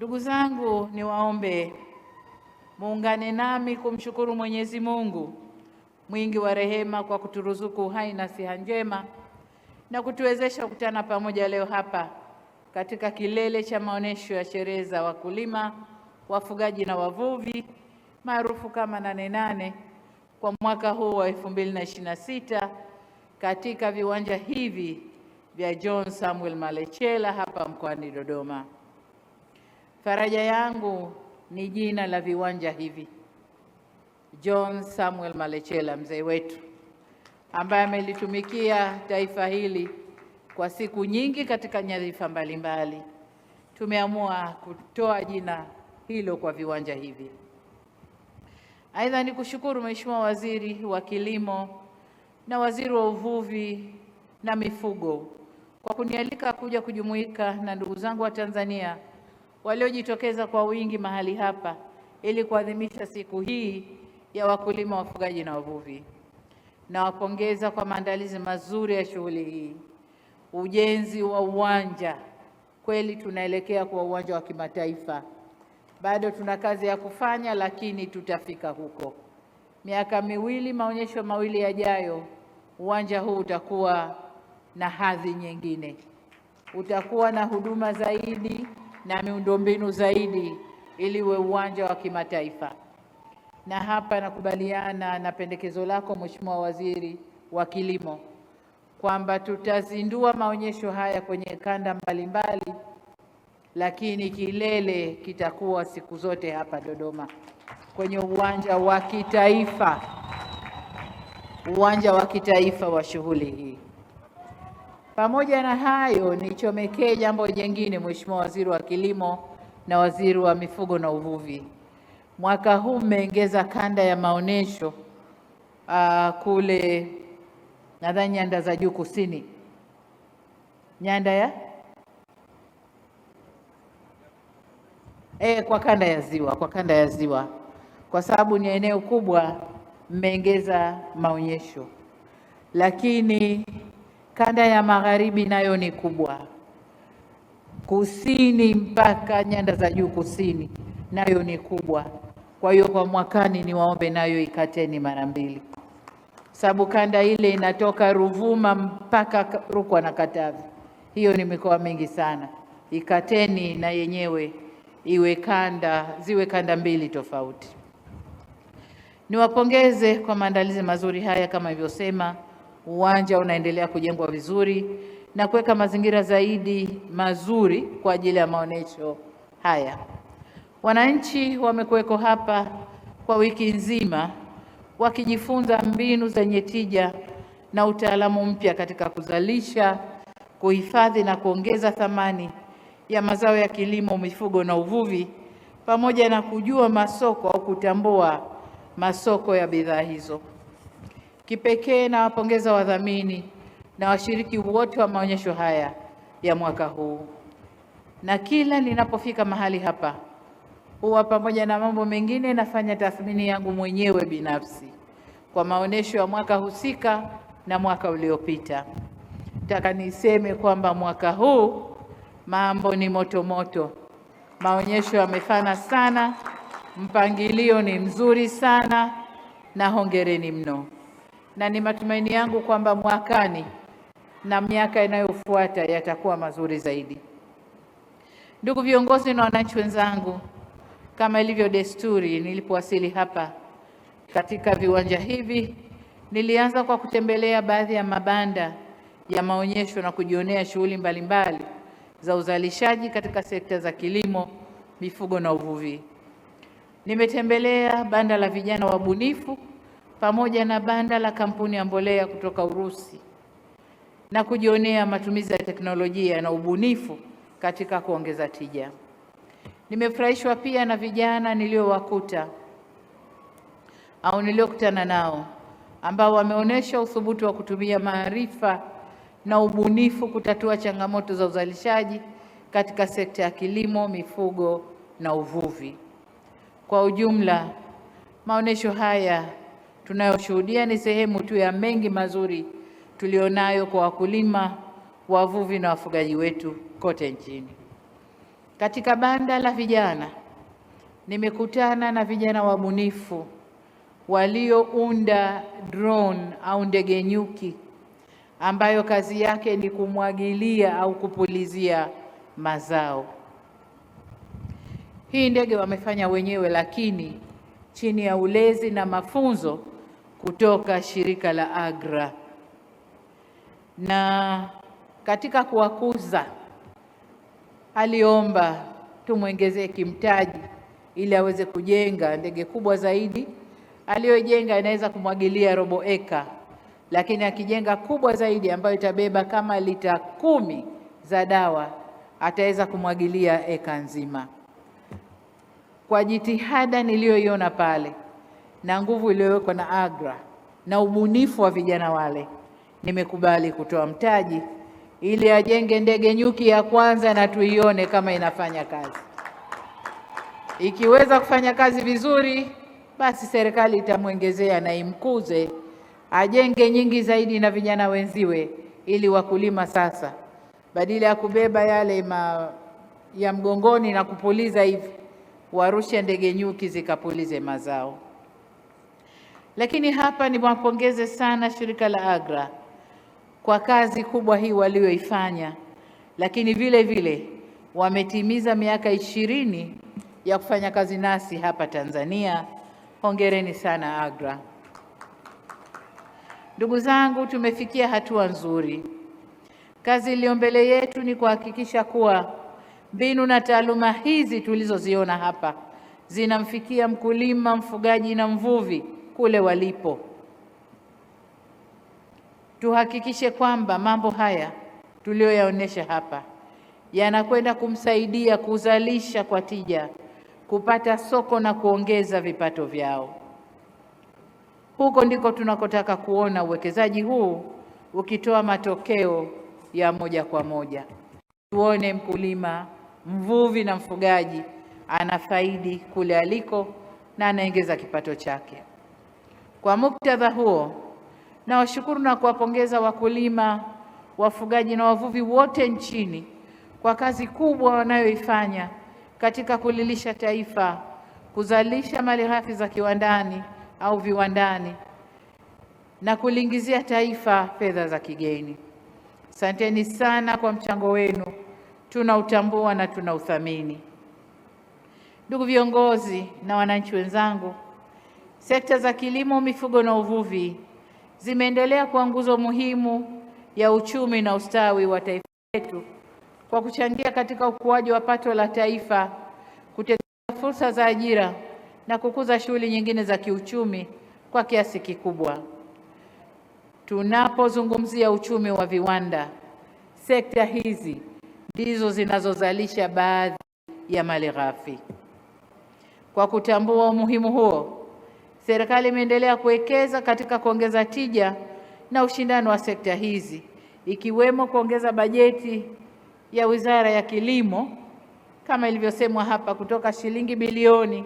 Ndugu zangu, niwaombe muungane nami kumshukuru Mwenyezi Mungu mwingi wa rehema kwa kuturuzuku uhai na siha njema na kutuwezesha kukutana pamoja leo hapa katika kilele cha maonesho ya sherehe za wakulima, wafugaji na wavuvi maarufu kama Nane Nane kwa mwaka huu wa 2026 katika viwanja hivi vya John Samuel Malecela hapa mkoani Dodoma. Faraja yangu ni jina la viwanja hivi. John Samuel Malecela, mzee wetu ambaye amelitumikia taifa hili kwa siku nyingi katika nyadhifa mbalimbali, tumeamua kutoa jina hilo kwa viwanja hivi. Aidha, ni kushukuru Mheshimiwa Waziri wa Kilimo na Waziri wa Uvuvi na Mifugo kwa kunialika kuja kujumuika na ndugu zangu wa Tanzania waliojitokeza kwa wingi mahali hapa ili kuadhimisha siku hii ya wakulima, wafugaji na wavuvi. Nawapongeza kwa maandalizi mazuri ya shughuli hii. Ujenzi wa uwanja, kweli tunaelekea kwa uwanja wa kimataifa. Bado tuna kazi ya kufanya, lakini tutafika huko. Miaka miwili, maonyesho mawili yajayo, uwanja huu utakuwa na hadhi nyingine, utakuwa na huduma zaidi na miundombinu zaidi ili uwe uwanja wa kimataifa. Na hapa nakubaliana na pendekezo lako Mheshimiwa Waziri wa Kilimo kwamba tutazindua maonyesho haya kwenye kanda mbalimbali, lakini kilele kitakuwa siku zote hapa Dodoma kwenye uwanja wa kitaifa, uwanja wa kitaifa wa shughuli hii. Pamoja na hayo, nichomekee jambo jingine, Mheshimiwa Waziri wa Kilimo na Waziri wa Mifugo na Uvuvi. Mwaka huu mmeongeza kanda ya maonesho kule nadhani nyanda za juu kusini, nyanda ya kwa kanda ya ziwa, kwa sababu ni eneo kubwa, mmeongeza maonyesho. Lakini kanda ya magharibi nayo ni kubwa, kusini mpaka nyanda za juu kusini nayo ni kubwa. Kwa hiyo kwa mwakani niwaombe nayo ikateni mara mbili, sababu kanda ile inatoka Ruvuma mpaka Rukwa na Katavi. Hiyo ni mikoa mingi sana. Ikateni na yenyewe ziwe kanda mbili tofauti. Niwapongeze kwa maandalizi mazuri haya. Kama ilivyosema, uwanja unaendelea kujengwa vizuri na kuweka mazingira zaidi mazuri kwa ajili ya maonesho haya. Wananchi wamekuweko hapa kwa wiki nzima wakijifunza mbinu zenye tija na utaalamu mpya katika kuzalisha, kuhifadhi na kuongeza thamani ya mazao ya kilimo, mifugo na uvuvi, pamoja na kujua masoko au kutambua masoko ya bidhaa hizo. Kipekee nawapongeza wadhamini na washiriki wote wa maonyesho haya ya mwaka huu. Na kila ninapofika mahali hapa huwa pamoja na mambo mengine nafanya tathmini yangu mwenyewe binafsi kwa maonyesho ya mwaka husika na mwaka uliopita. Nataka niseme kwamba mwaka huu mambo ni moto moto. Maonyesho yamefana sana, mpangilio ni mzuri sana, na hongereni mno. Na ni matumaini yangu kwamba mwakani na miaka inayofuata yatakuwa mazuri zaidi. Ndugu viongozi na wananchi wenzangu, kama ilivyo desturi, nilipowasili hapa katika viwanja hivi, nilianza kwa kutembelea baadhi ya mabanda ya maonyesho na kujionea shughuli mbalimbali za uzalishaji katika sekta za kilimo, mifugo na uvuvi. Nimetembelea banda la vijana wabunifu pamoja na banda la kampuni ya mbolea kutoka Urusi na kujionea matumizi ya teknolojia na ubunifu katika kuongeza tija. Nimefurahishwa pia na vijana niliokutana nao ambao wameonyesha uthubutu wa kutumia maarifa na ubunifu kutatua changamoto za uzalishaji katika sekta ya kilimo, mifugo na uvuvi. Kwa ujumla, maonesho haya tunayoshuhudia ni sehemu tu ya mengi mazuri tulionayo kwa wakulima, wavuvi na wafugaji wetu kote nchini. Katika banda la vijana nimekutana na vijana wabunifu waliounda drone au ndege nyuki ambayo kazi yake ni kumwagilia au kupulizia mazao. Hii ndege wamefanya wenyewe, lakini chini ya ulezi na mafunzo kutoka shirika la AGRA. Na katika kuwakuza, aliomba tumwongezee kimtaji ili aweze kujenga ndege kubwa zaidi. Aliyojenga inaweza kumwagilia robo eka, lakini akijenga kubwa zaidi ambayo itabeba kama lita 10 za dawa ataweza kumwagilia eka nzima. Kwa jitihada niliyoiona pale na nguvu iliyowekwa na AGRA na ubunifu wa vijana wale, nimekubali kutoa mtaji ili ajenge ndege nyuki ya kwanza na tuione kama inafanya kazi. Ikiweza kufanya kazi vizuri, basi serikali itamwongezea na imkuze ajenge nyingi zaidi na vijana wenziwe, ili wakulima sasa badala ya kubeba yale ya mgongoni na kupuliza hivi, warushe ndege nyuki zikapulize mazao. Lakini hapa niwapongeze sana shirika la AGRA kwa kazi kubwa hii walioifanya, lakini vile vile wametimiza miaka 20 ya kufanya kazi nasi hapa Tanzania. Hongereni sana AGRA. Ndugu zangu, tumefikia hatua nzuri. Kazi iliyo mbele yetu ni kuhakikisha kuwa mbinu na taaluma hizi tulizoziona hapa zinamfikia mkulima, mfugaji na mvuvi kule walipo. Tuhakikishe kwamba mambo haya tuliyoyaonesha hapa yanakwenda kumsaidia kuzalisha kwa tija, kupata soko na kuongeza vipato vyao. Huko ndiko tunakotaka kuona uwekezaji huu ukitoa matokeo ya moja kwa moja. Tuone mkulima, mvuvi na mfugaji anafaidi kule aliko na anaongeza kipato chake. Kwa muktadha huo, nawashukuru na kuwapongeza wakulima, wafugaji na wavuvi wote nchini kwa kazi kubwa wanayoifanya katika kulilisha taifa, kuzalisha malighafi za kiwandani au viwandani na kuliingizia taifa fedha za kigeni. Asanteni sana kwa mchango wenu, tunautambua na tunauthamini. Ndugu viongozi na wananchi wenzangu, sekta za kilimo, mifugo na uvuvi zimeendelea kuwa nguzo muhimu ya uchumi na ustawi wa taifa letu kwa kuchangia katika ukuaji wa pato la taifa, kutengeneza fursa za ajira na kukuza shughuli nyingine za kiuchumi kwa kiasi kikubwa. Tunapozungumzia uchumi wa viwanda, sekta hizi ndizo zinazozalisha baadhi ya malighafi. Kwa kutambua umuhimu huo, serikali imeendelea kuwekeza katika kuongeza tija na ushindani wa sekta hizi, ikiwemo kuongeza bajeti ya Wizara ya Kilimo kama ilivyosemwa hapa, kutoka shilingi bilioni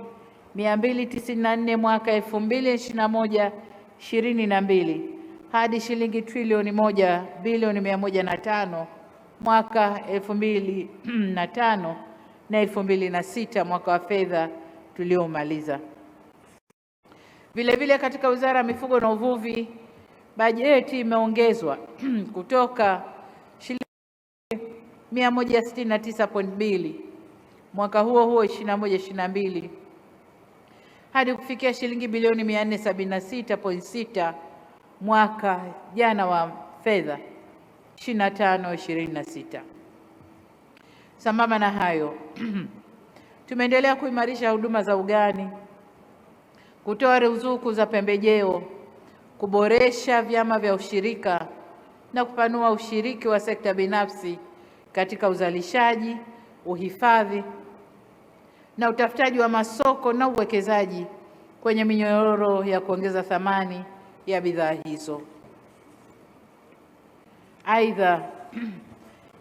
294 mwaka 2021/22 hadi shilingi trilioni 1 bilioni 105 mwaka 2005 na 2006 mwaka wa fedha tuliomaliza. Vile vile katika Wizara ya Mifugo na Uvuvi, bajeti imeongezwa kutoka shilingi 169.2 mwaka huo 21/22 hadi kufikia shilingi bilioni 476.6 mwaka jana wa fedha 25/26. Sambamba na hayo, tumeendelea kuimarisha huduma za ugani, kutoa ruzuku za pembejeo, kuboresha vyama vya ushirika na kupanua ushiriki wa sekta binafsi katika uzalishaji, uhifadhi na utafutaji wa masoko na uwekezaji kwenye minyororo ya kuongeza thamani ya bidhaa hizo. Aidha,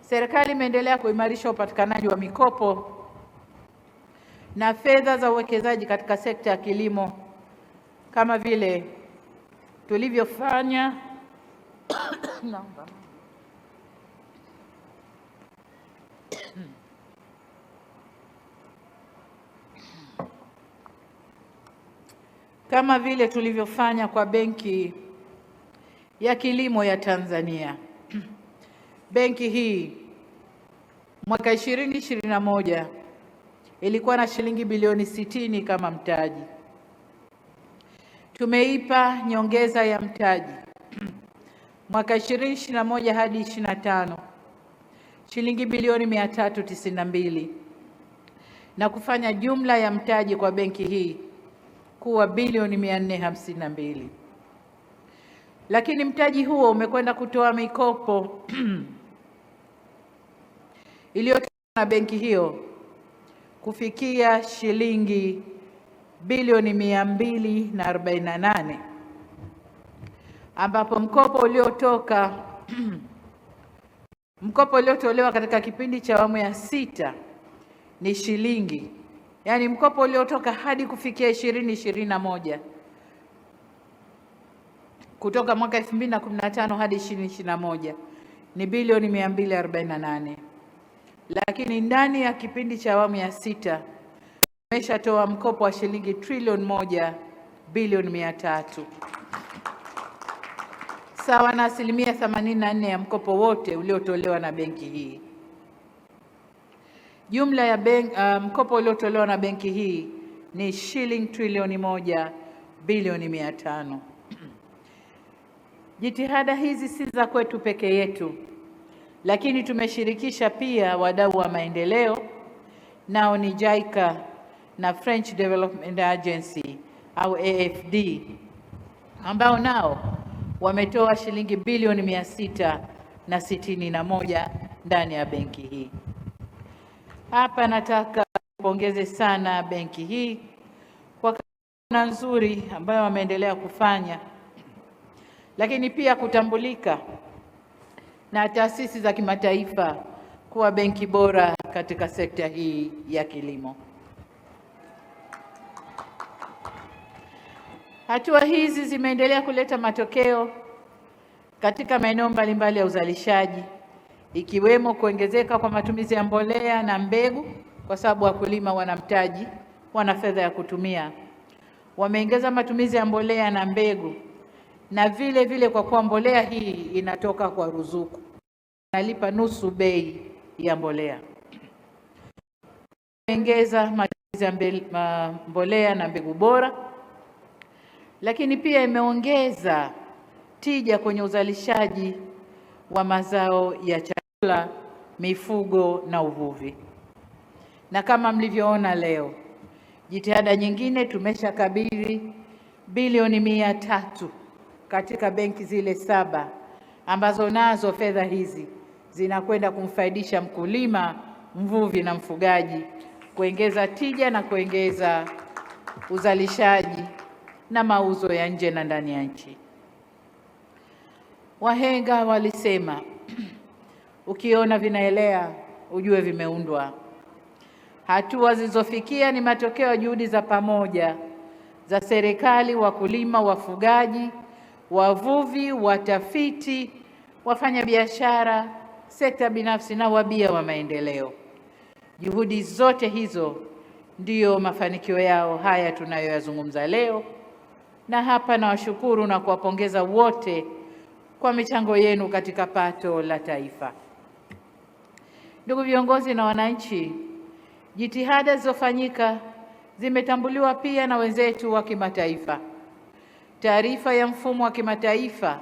serikali imeendelea kuimarisha upatikanaji wa mikopo na fedha za uwekezaji katika sekta ya kilimo kama vile tulivyofanya kama vile tulivyofanya kwa Benki ya Kilimo ya Tanzania. Benki hii mwaka 2021 ilikuwa na shilingi bilioni 60 kama mtaji. Tumeipa nyongeza ya mtaji mwaka 2021 hadi 25 shilingi bilioni 392 na kufanya jumla ya mtaji kwa benki hii kuwa bilioni 452. Lakini mtaji huo umekwenda kutoa mikopo iliyotolewa na benki hiyo kufikia shilingi bilioni 248, ambapo mkopo uliotolewa katika kipindi cha awamu ya 6 ni shilingi, yani mkopo uliotoka hadi kufikia 2021 kutoka mwaka 2015 hadi 2021 ni bilioni 248, lakini ndani ya kipindi cha awamu ya 6 tumeshatoa mkopo wa shilingi trilioni 1 bilioni 300, sawa na 84% ya mkopo wote uliotolewa na benki hii. Jumla ya mkopo uliotolewa na benki hii ni shilingi trilioni 1 bilioni 500. Jitihada hizi si za kwetu peke yetu, lakini tumeshirikisha pia wadau wa maendeleo, nao ni JICA na French Development Agency au AFD, ambao nao wametoa shilingi bilioni 661 ndani ya benki hii. Hapa nataka kupongeze sana benki hii kwa kazi nzuri ambayo wameendelea kufanya, lakini pia kutambulika na taasisi za kimataifa kuwa benki bora katika sekta hii ya kilimo. Hatua hizi zimeendelea kuleta matokeo katika maeneo mbalimbali ya uzalishaji, ikiwemo kuongezeka kwa matumizi ya mbolea na mbegu, kwa sababu wakulima wana mtaji, wana fedha ya kutumia. Wameongeza matumizi ya mbolea na mbegu, na vile vile kwa kuwa mbolea hii inatoka kwa ruzuku, nalipa nusu bei ya mbolea. Wameongeza matumizi ya mbolea na mbegu bora, lakini pia imeongeza tija kwenye uzalishaji wa mazao ya chakula, mifugo na uvuvi. Na kama mlivyoona leo, jitihada nyingine tumeshakabidhi bilioni 300 katika benki zile 7 ambazo nazo fedha hizi zinakwenda kumfaidisha mkulima, mvuvi na mfugaji, kuongeza tija na kuongeza uzalishaji na mauzo ya nje na ndani ya nchi. Wahenga walisema ukiona vinaelea ujue vimeundwa. Hatua zilizofikia ni matokeo ya juhudi za pamoja za serikali, wakulima, wafugaji, wavuvi, watafiti, wafanyabiashara, sekta binafsi na wabia wa maendeleo. Juhudi zote hizo ndiyo mafanikio yao haya tunayoyazungumza leo, na hapa nawashukuru na kuwapongeza wote kwa michango yenu katika pato la taifa. Ndugu viongozi na wananchi, jitihada zilizofanyika zimetambuliwa pia na wenzetu wa kimataifa. Taarifa ya mfumo wa kimataifa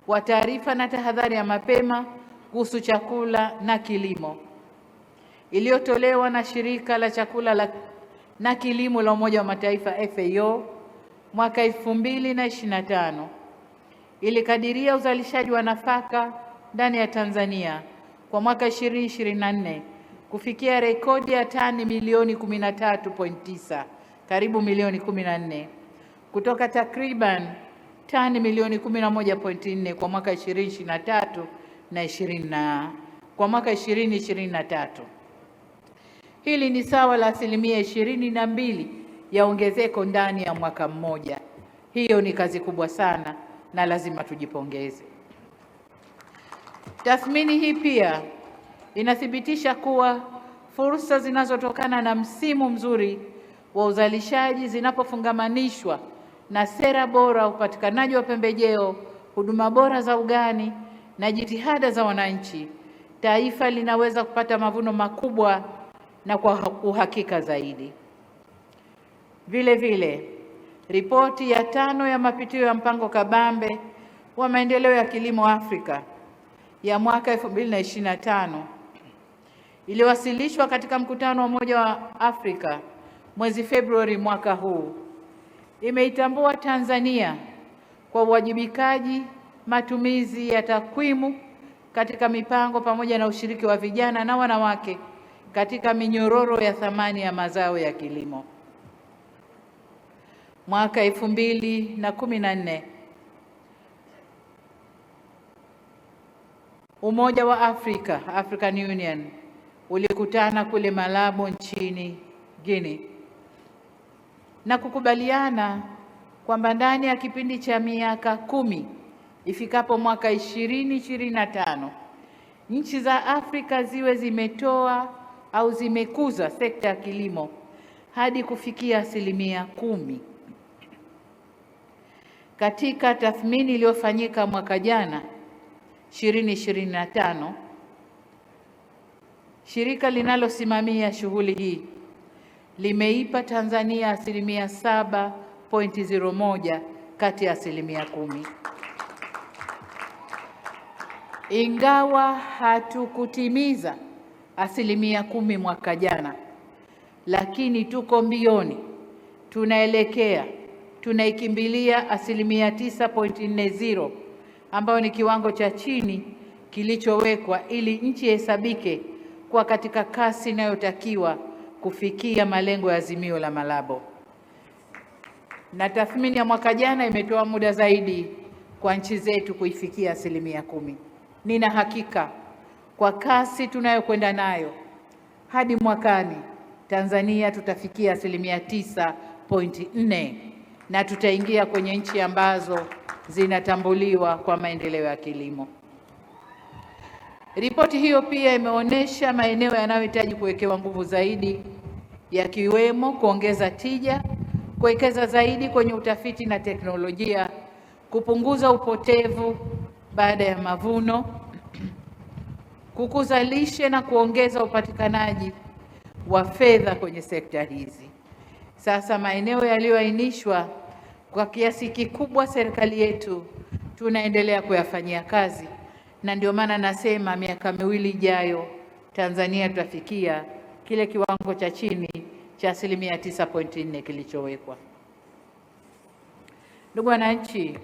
wa taarifa na tahadhari ya mapema kuhusu chakula na kilimo iliyotolewa na Shirika la Chakula na Kilimo la Umoja wa Mataifa FAO mwaka 2025 ilikadiria uzalishaji wa nafaka ndani ya Tanzania kwa mwaka 2024 kufikia rekodi ya tani milioni 13.9, karibu milioni 14, kutoka takriban tani milioni 11.4 kwa mwaka 2023 na kwa mwaka 2023. Hili ni sawa la 22% ya ongezeko ndani ya mwaka mmoja. Hiyo ni kazi kubwa sana na lazima tujipongeze. Tathmini hii pia inathibitisha kuwa fursa zinazotokana na msimu mzuri wa uzalishaji zinapofungamanishwa na sera bora, upatikanaji wa pembejeo, huduma bora za ugani na jitihada za wananchi, taifa linaweza kupata mavuno makubwa na kwa uhakika zaidi. Vile vile, ripoti ya 5 ya mapitio ya mpango kabambe wa maendeleo ya kilimo Afrika ya mwaka 2025 iliwasilishwa katika mkutano wa Umoja wa Afrika mwezi Februari mwaka huu, imeitambua Tanzania kwa uwajibikaji, matumizi ya takwimu katika mipango pamoja na ushiriki wa vijana na wanawake katika minyororo ya thamani ya mazao ya kilimo. Mwaka 2014 Umoja wa Afrika, African Union, ulikutana kule Malabo nchini Guinea na kukubaliana kwamba ndani ya kipindi cha miaka 10 ifikapo mwaka 2025 nchi za Afrika ziwe zimetoa au zimekuza sekta ya kilimo hadi kufikia 10%. Katika tathmini iliyofanyika mwaka jana 2025, shirika linalosimamia shughuli hii limeipa Tanzania 7.01 kati ya 10%. Ingawa hatukutimiza 10% mwaka jana, lakini tuko mbioni, tunaikimbilia 9.40 ambayo ni kiwango cha chini kilichowekwa ili nchi ihesabike kuwa katika kasi inayotakiwa kufikia malengo ya azimio la Malabo. Na tathmini ya mwaka jana imetoa muda zaidi kwa nchi zetu kuifikia 10%. Nina hakika kwa kasi tunayokwenda nayo hadi mwakani Tanzania tutafikia 9.4 na tutaingia kwenye nchi ambazo zinatambuliwa kwa maendeleo ya kilimo. Ripoti hiyo pia imeonyesha maeneo yanayohitaji kuwekewa nguvu zaidi, yakiwemo kuongeza tija, kuwekeza zaidi kwenye utafiti na teknolojia, kupunguza upotevu baada ya mavuno, kukuza lishe na kuongeza upatikanaji wa fedha kwenye sekta hizi. Sasa maeneo yaliyoainishwa kwa kiasi kikubwa serikali yetu tunaendelea kuyafanyia kazi, na ndio maana nasema miaka 2 ijayo Tanzania tutafikia kile kiwango cha chini cha 9.4 kilichowekwa. Ndugu wananchi,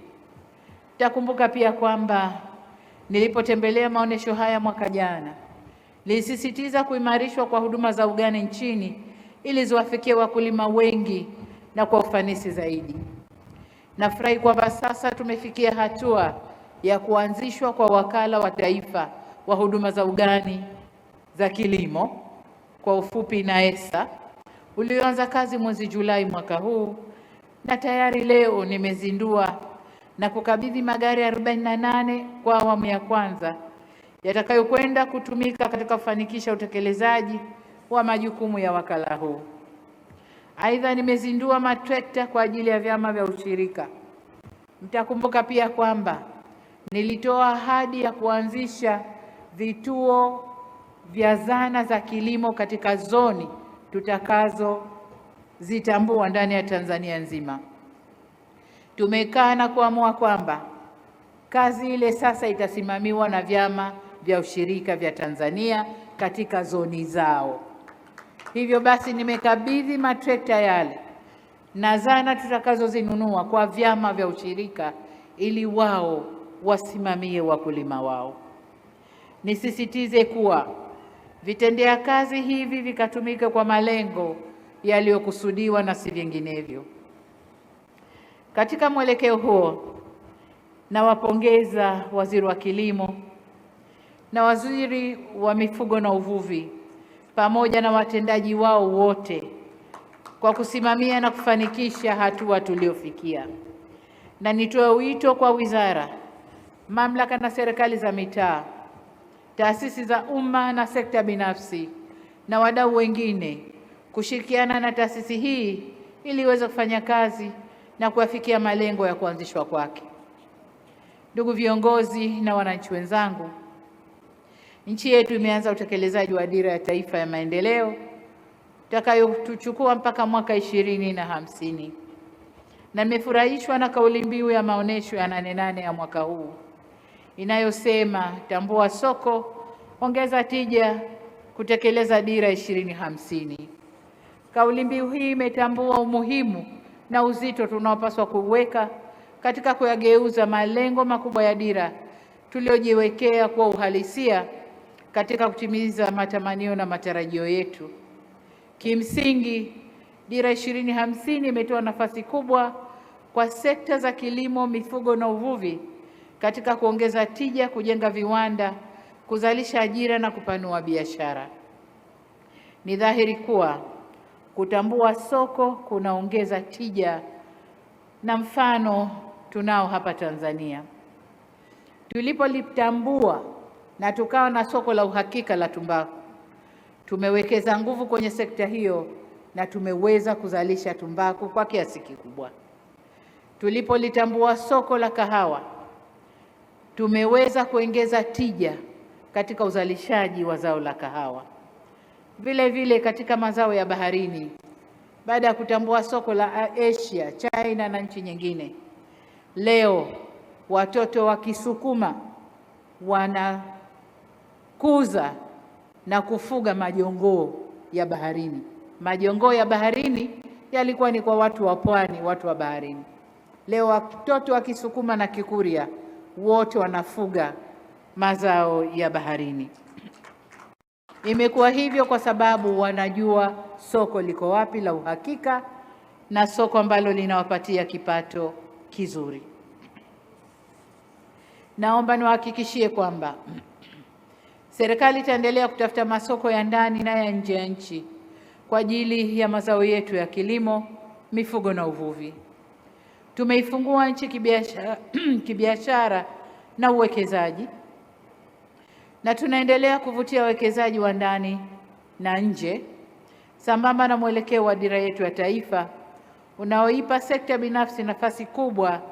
takumbuka pia kwamba nilipotembelea maonesho haya mwaka jana, nilisisitiza kuimarishwa kwa huduma za ugani nchini ili ziwafikie wakulima wengi na kwa ufanisi zaidi. Nafurahi kwamba sasa tumefikia hatua ya kuanzishwa kwa wakala wa taifa wa huduma za ugani za kilimo, kwa ufupi NAESA, ulioanza kazi mwezi Julai mwaka huu, na tayari leo nimezindua na kukabidhi magari 48 kwa awamu ya kwanza yatakayokwenda kutumika katika kufanikisha utekelezaji wa majukumu ya wakala huu. Aidha, nimezindua matrekta kwa ajili ya vyama vya ushirika. Mtakumbuka pia kwamba nilitoa ahadi ya kuanzisha vituo vya zana za kilimo katika zoni tutakazozitambua ndani ya Tanzania nzima. Tumekaa na kuamua kwamba kazi ile sasa itasimamiwa na vyama vya ushirika vya Tanzania katika zoni zao. Hivyo basi nimekabidhi matrekta yale na zana tutakazozinunua kwa vyama vya ushirika ili wao wasimamie wakulima wao. Nisisitize kuwa vitendea kazi hivi vikatumika kwa malengo yaliyokusudiwa na si vinginevyo. Katika mwelekeo huo, nawapongeza Waziri wa Kilimo na Waziri wa Mifugo na Uvuvi pamoja na watendaji wao wote kwa kusimamia na kufanikisha hatua tuliofikia. Na nitoe wito kwa wizara, mamlaka na serikali za mitaa, taasisi za umma na sekta binafsi na wadau wengine kushirikiana na taasisi hii ili iweze kufanya kazi na kuafikia malengo ya kuanzishwa kwake. Ndugu viongozi na wananchi wenzangu, nchi yetu imeanza utekelezaji wa Dira ya Taifa ya Maendeleo utakayotuchukua mpaka mwaka 2050, na nimefurahishwa na kauli mbiu ya maonesho ya 8 ya mwaka huu inayosema tambua soko, ongeza tija, kutekeleza Dira 2050. Kauli mbiu hii imetambua umuhimu na uzito tunaopaswa kuweka katika kuyageuza malengo makubwa ya dira tuliojiwekea kuwa uhalisia katika kutimiza matamanio na matarajio yetu. Kimsingi, Dira 2050 imetoa nafasi kubwa kwa sekta za kilimo, mifugo na uvuvi katika kuongeza tija, kujenga viwanda, kuzalisha ajira na kupanua biashara. Ni dhahiri kuwa kutambua soko kunaongeza tija, na mfano tunao hapa Tanzania. Tulipolitambua na tukawa na soko la uhakika la tumbaku, tumewekeza nguvu kwenye sekta hiyo na tumeweza kuzalisha tumbaku kwa kiasi kikubwa. Tulipolitambua soko la kahawa, tumeweza kuongeza tija katika uzalishaji wa zao la kahawa. Vile vile katika mazao ya baharini, baada ya kutambua soko la Asia, China na nchi nyingine, leo watoto wa Kisukuma wanakuza na kufuga majongoo ya baharini. Majongoo ya baharini yalikuwa ni kwa watu wa pwani, watu wa baharini. Leo watoto wa Kisukuma na Kikuria wote wanafuga mazao ya baharini. Imekuwa hivyo kwa sababu wanajua soko liko wapi la uhakika, na soko ambalo linawapatia kipato kizuri. Naomba niwahakikishie kwamba serikali itaendelea kutafuta masoko ya ndani na ya nje ya nchi kwa ajili ya mazao yetu ya kilimo, mifugo na uvuvi. Tumeifungua nchi kibiashara na uwekezaji, na tunaendelea kuvutia wawekezaji wa ndani na nje sambamba na mwelekeo wa dira yetu ya taifa unaoipa sekta binafsi nafasi kubwa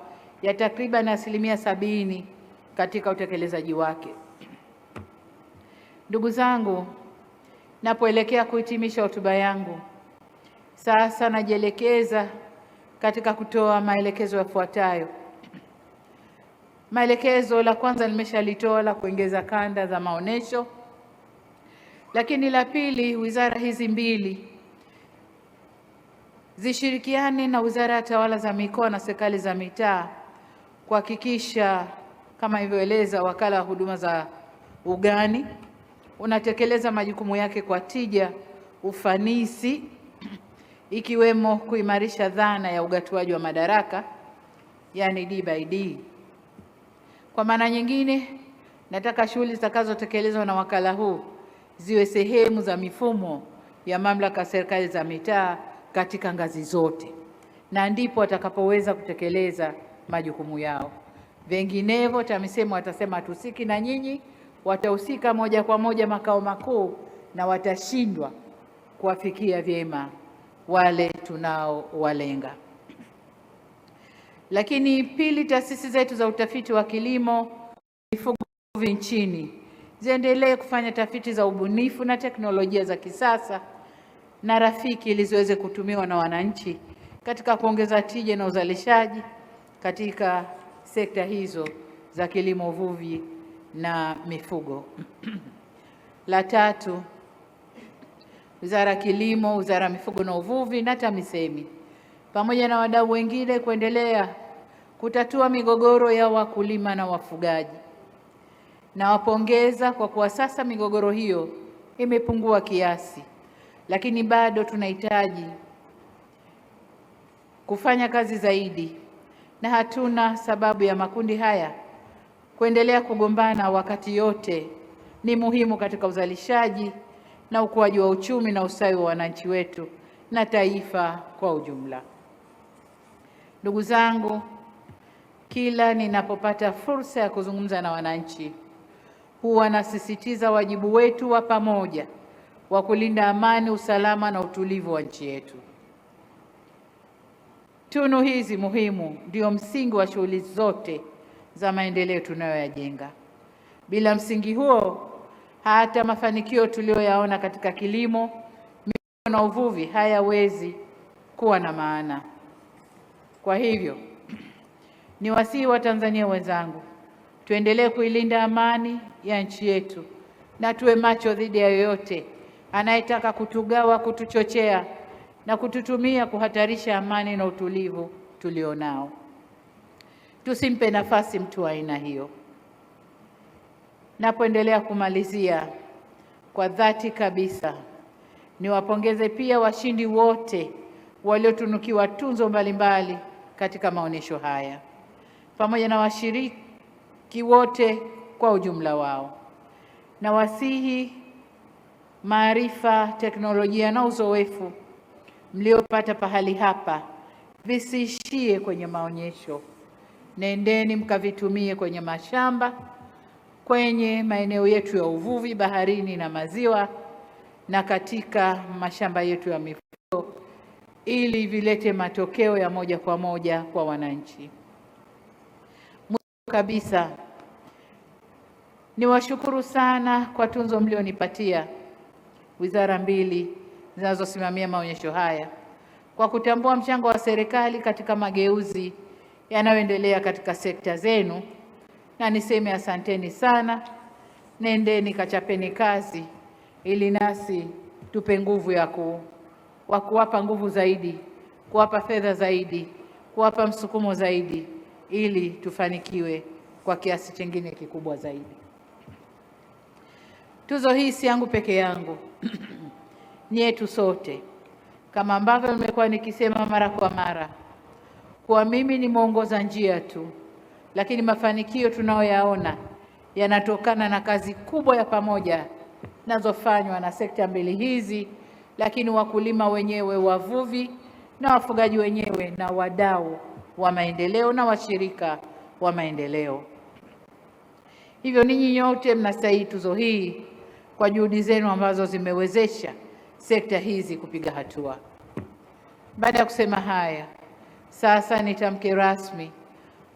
ya takriban 70% katika utekelezaji wake. Ndugu zangu, napoelekea kuhitimisha hotuba yangu, sasa najielekeza katika kutoa maelekezo yafuatayo. Maelekezo la kwanza nimeshalitoa, la kuongeza kanda za maonesho, lakini la pili, wizara hizi mbili zishirikiane na Wizara ya Tawala za Mikoa na Serikali za Mitaa kuhakikisha kama ilivyoeleza Wakala wa Huduma za Ugani unatekeleza majukumu yake kwa tija, ufanisi, ikiwemo kuimarisha dhana ya ugatuaji wa madaraka, yani D/D. Kwa maana nyingine, nataka shughuli zitakazotekelezwa na wakala huu ziwe sehemu za mifumo ya mamlaka ya serikali za mitaa katika ngazi zote, na ndipo watakapoweza kutekeleza majukumu yao. Vinginevyo TAMISEMI watasema hatusiki na nyinyi, watahusika moja kwa moja makao makuu na watashindwa kuwafikia vyema wale tunaowalenga. Lakini pili, taasisi zetu za utafiti wa kilimo, mifugo nchini ziendelee kufanya tafiti za ubunifu na teknolojia za kisasa na rafiki ili ziweze kutumiwa na wananchi katika kuongeza tija na uzalishaji katika sekta hizo za kilimo, uvuvi na mifugo. La tatu, Wizara ya Kilimo, Wizara ya Mifugo na Uvuvi na TAMISEMI pamoja na wadau wengine kuendelea kutatua migogoro ya wakulima na wafugaji. Nawapongeza kwa kuwa sasa migogoro hiyo imepungua kiasi, lakini bado tunahitaji kufanya kazi zaidi, na hatuna sababu ya makundi haya kuendelea kugombana wakati yote ni muhimu katika uzalishaji na ukuaji wa uchumi na ustawi wa wananchi wetu na taifa kwa ujumla. Ndugu zangu, kila ninapopata fursa ya kuzungumza na wananchi, huwa nasisitiza wajibu wetu wa pamoja wa kulinda amani, usalama na utulivu wa nchi yetu. Tunu hizi muhimu ndio msingi wa shughuli zote za maendeleo tunayoyajenga. Bila msingi huo, hata mafanikio tuliyoyaona katika kilimo, mifugo na uvuvi hayawezi kuwa na maana. Kwa hivyo, niwasihi Watanzania wenzangu, tuendelee kuilinda amani ya nchi yetu na tuwe macho dhidi ya yoyote anayetaka kutugawa, kutuchochea na kututumia kuhatarisha amani na utulivu tulionao. Tusimpe nafasi mtu wa aina hiyo. Napoendelea kumalizia, kwa dhati kabisa niwapongeze pia washindi wote waliotunukiwa tuzo mbalimbali katika maonyesho haya, pamoja na washiriki wote kwa ujumla wao. Na wasihi maarifa, teknolojia na uzoefu mliopata pahali hapa visiishie kwenye maonyesho. Nendeni mkavitumie kwenye mashamba, kwenye maeneo yetu ya uvuvi baharini na maziwa, na katika mashamba yetu ya mifugo, ili vilete matokeo ya moja kwa moja kwa wananchi. Mwisho kabisa, niwashukuru sana kwa tunzo mlionipatia wizara mbili zinazosimamia maonyesho haya, kwa kutambua mchango wa serikali katika mageuzi yanayoendelea katika sekta zenu, na niseme asanteni sana. Nendeni kachapeni kazi, ili nasi tupe nguvu ya kuwapa nguvu zaidi, kuwapa fedha zaidi, kuwapa msukumo zaidi, ili tufanikiwe kwa kiasi kingine kikubwa zaidi. Tuzo hii si yangu peke yangu, ni yetu sote. Kama ambavyo nimekuwa nikisema mara kwa mara, kwa mimi ni mwongoza njia tu, lakini mafanikio tunayoyaona yanatokana na kazi kubwa ya pamoja zinazofanywa na sekta mbili hizi, lakini wakulima wenyewe, wavuvi na wafugaji wenyewe, na wadau wa maendeleo na washirika wa maendeleo. Hivyo ninyi nyote mnastahili tuzo hii kwa juhudi zenu ambazo zimewezesha sekta hizi kupiga hatua. Baada ya kusema haya, sasa nitamke rasmi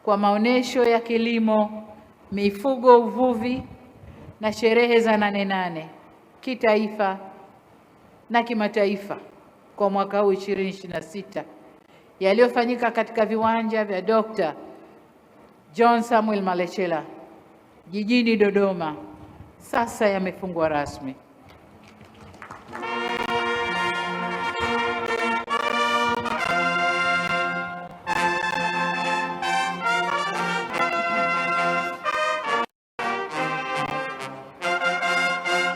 kwa maonesho ya kilimo, mifugo, uvuvi na sherehe za Nane Nane kitaifa na kimataifa kwa mwaka huu 2026 yaliyofanyika katika viwanja vya Dr. John Samuel Malecela jijini Dodoma sasa yamefungwa rasmi.